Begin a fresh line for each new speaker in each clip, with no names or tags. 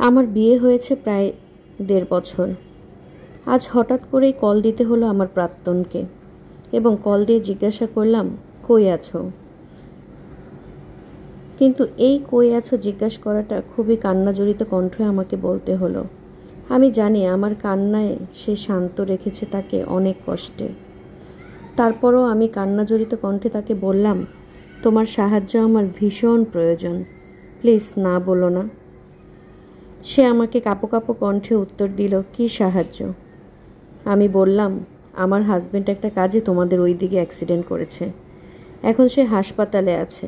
আমার বিয়ে হয়েছে প্রায় 1.5 বছর। আজ হঠাৎ করেই কল দিতে হলো আমার প্রাক্তনকে, এবং কল দিয়ে জিজ্ঞাসা করলাম, কই আছো? কিন্তু এই কই আছো জিজ্ঞাসা করাটা খুবই কান্নাজড়িত কণ্ঠে আমাকে বলতে হলো। আমি জানি আমার কান্নায় সে শান্ত রেখেছে তাকে অনেক কষ্টে। তারপরও আমি কান্নাজড়িত কণ্ঠে তাকে বললাম, তোমার সাহায্য আমার ভীষণ প্রয়োজন, প্লিজ না বলো না। সে আমাকে কাঁপো কাঁপো কণ্ঠে উত্তর দিল, কি সাহায্য? আমি বললাম, আমার হাজবেন্ড একটা কাজে তোমাদের ওই দিকে অ্যাক্সিডেন্ট করেছে, এখন সে হাসপাতালে আছে।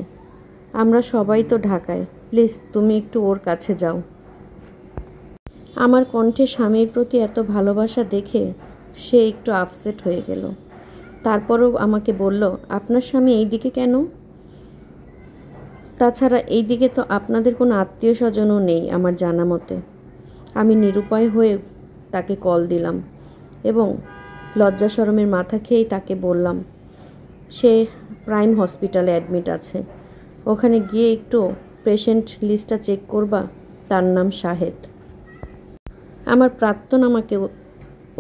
আমরা সবাই তো ঢাকায়, প্লিজ তুমি একটু ওর কাছে যাও। আমার কণ্ঠে স্বামীর প্রতি এত ভালোবাসা দেখে সে একটু আপসেট হয়ে গেল। তারপরও আমাকে বলল, আপনার স্বামী এই দিকে কেন? তাছাড়া এই দিকে তো আপনাদের কোনো আত্মীয় স্বজনও নেই আমার জানা মতে। আমি নিরুপায় হয়ে তাকে কল দিলাম এবং লজ্জা শরমের মাথা খেয়েই তাকে বললাম, সে প্রাইম হসপিটালে অ্যাডমিট আছে, ওখানে গিয়ে একটু পেশেন্ট লিস্টটা চেক করবা, তার নাম শাহেদ। আমার প্রাক্তন আমাকে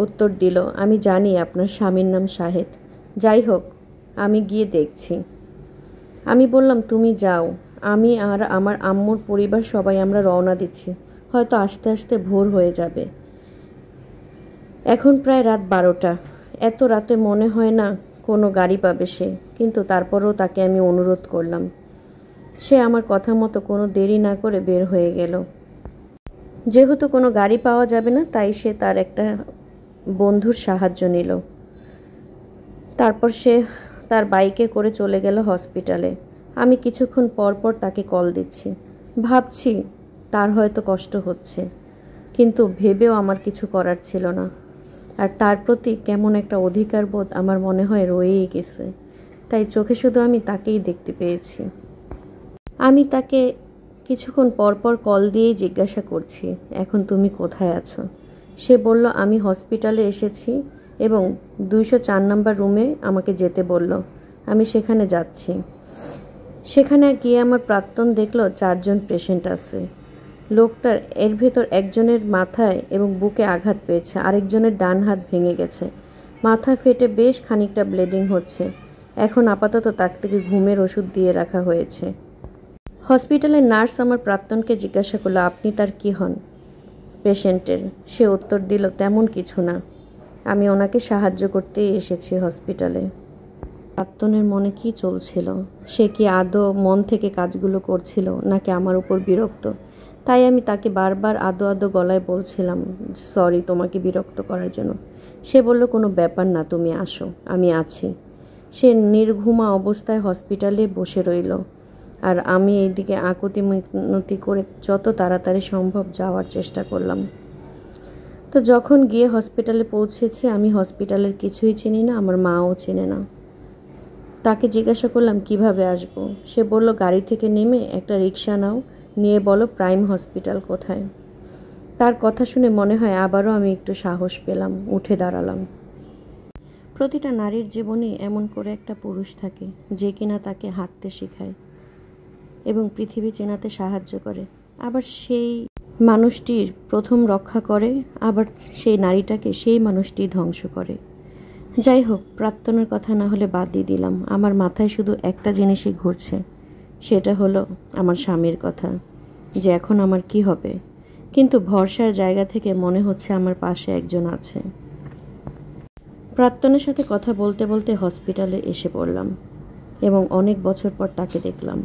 উত্তর দিল, আমি জানি আপনার স্বামীর নাম শাহেদ, যাই হোক আমি গিয়ে দেখছি। আমি বললাম, তুমি যাও, আমি আর আমার আম্মুর পরিবার সবাই আমরা রওনা দিচ্ছি, হয়তো আস্তে আস্তে ভোর হয়ে যাবে। এখন প্রায় রাত 12টা। এত রাতে মনে হয় না কোনো গাড়ি পাবে সে, কিন্তু তারপরেও তাকে আমি অনুরোধ করলাম। সে আমার কথা মতো কোনো দেরি না করে বের হয়ে গেল। যেহেতু কোনো গাড়ি পাওয়া যাবে না, তাই সে তার একটা বন্ধুর সাহায্য নিল। তারপর সে তার বাইকে করে চলে গেল হসপিটালে। আমি কিছুক্ষণ পর পর তাকে কল দিচ্ছি, ভাবছি তার হয়তো কষ্ট হচ্ছে, কিন্তু ভেবেও আমার কিছু করার ছিল না। আর তার প্রতি কেমন একটা অধিকার বোধ আমার মনে হয় রয়েই গেছে, তাই চোখে শুধু আমি তাকেই দেখতে পেয়েছি। আমি তাকে কিছুক্ষণ পর পর কল দিয়েই জিজ্ঞাসা করছি, এখন তুমি কোথায় আছো? সে বলল, আমি হসপিটালে এসেছি এবং 204 নম্বর রুমে আমাকে যেতে বলল, আমি সেখানে যাচ্ছি। সেখানে গিয়ে আমার প্রাক্তন দেখল 4 জন পেশেন্ট আছে। লোকটার এর ভেতর একজনের মাথায় এবং বুকে আঘাত পেয়েছে, আরেকজনের ডান হাত ভেঙে গেছে, মাথা ফেটে বেশ খানিকটা ব্লিডিং হচ্ছে। এখন আপাতত তার থেকে ঘুমের ওষুধ দিয়ে রাখা হয়েছে। হসপিটালের নার্স আমার প্রাক্তনকে জিজ্ঞাসা করলো, আপনি তার কি হন পেশেন্টের? সে উত্তর দিল, তেমন কিছু না, আমি ওনাকে সাহায্য করতেই এসেছি হসপিটালে। প্রাক্তনের মনে কি চলছিল? সে কি আদৌ মন থেকে কাজগুলো করছিল নাকি আমার উপর বিরক্ত? তাই আমি তাকে বারবার আদো আদো গলায় বলছিলাম, সরি তোমাকে বিরক্ত করার জন্য। সে বলল, কোনো ব্যাপার না, তুমি আসো, আমি আছি। সে নির্ঘুমা অবস্থায় হসপিটালে বসে রইল, আর আমি এইদিকে আকুতি মিনতি করে যত তাড়াতাড়ি সম্ভব যাওয়ার চেষ্টা করলাম। তো যখন গিয়ে হসপিটালে পৌঁছেছি, আমি হসপিটালের কিছুই চিনি না, আমার মাও চেনে না। তাকে জিজ্ঞাসা করলাম কিভাবে আসব। সে বলল, গাড়ি থেকে নেমে একটা রিক্সা নাও, নিয়ে বলো প্রাইম হসপিটাল কোথায়। তার কথা শুনে মনে হয় আবারও আমি একটু সাহস পেলাম, উঠে দাঁড়ালাম। প্রতিটা নারীর জীবনে এমন করে একটা পুরুষ থাকে যে কিনা তাকে হাঁটতে শেখায় এবং পৃথিবী চেনাতে সাহায্য করে। আবার সেই মানুষটির প্রথম রক্ষা করে, আবার সেই নারীটাকে সেই মানুষটি ধ্বংস করে। যাই হোক, প্রাক্তনের কথা না হলে বাদ দিয়ে দিলাম। আমার মাথায় শুধু একটা জিনিসই ঘুরছে, সেটা হলো আমার স্বামীর কথা, যে এখন আমার কি হবে। কিন্তু ভরসার জায়গা থেকে মনে হচ্ছে আমার পাশে একজন আছে। প্রাক্তনের সাথে কথা বলতে বলতে হসপিটালে এসে পড়লাম এবং অনেক বছর পর তাকে দেখলাম।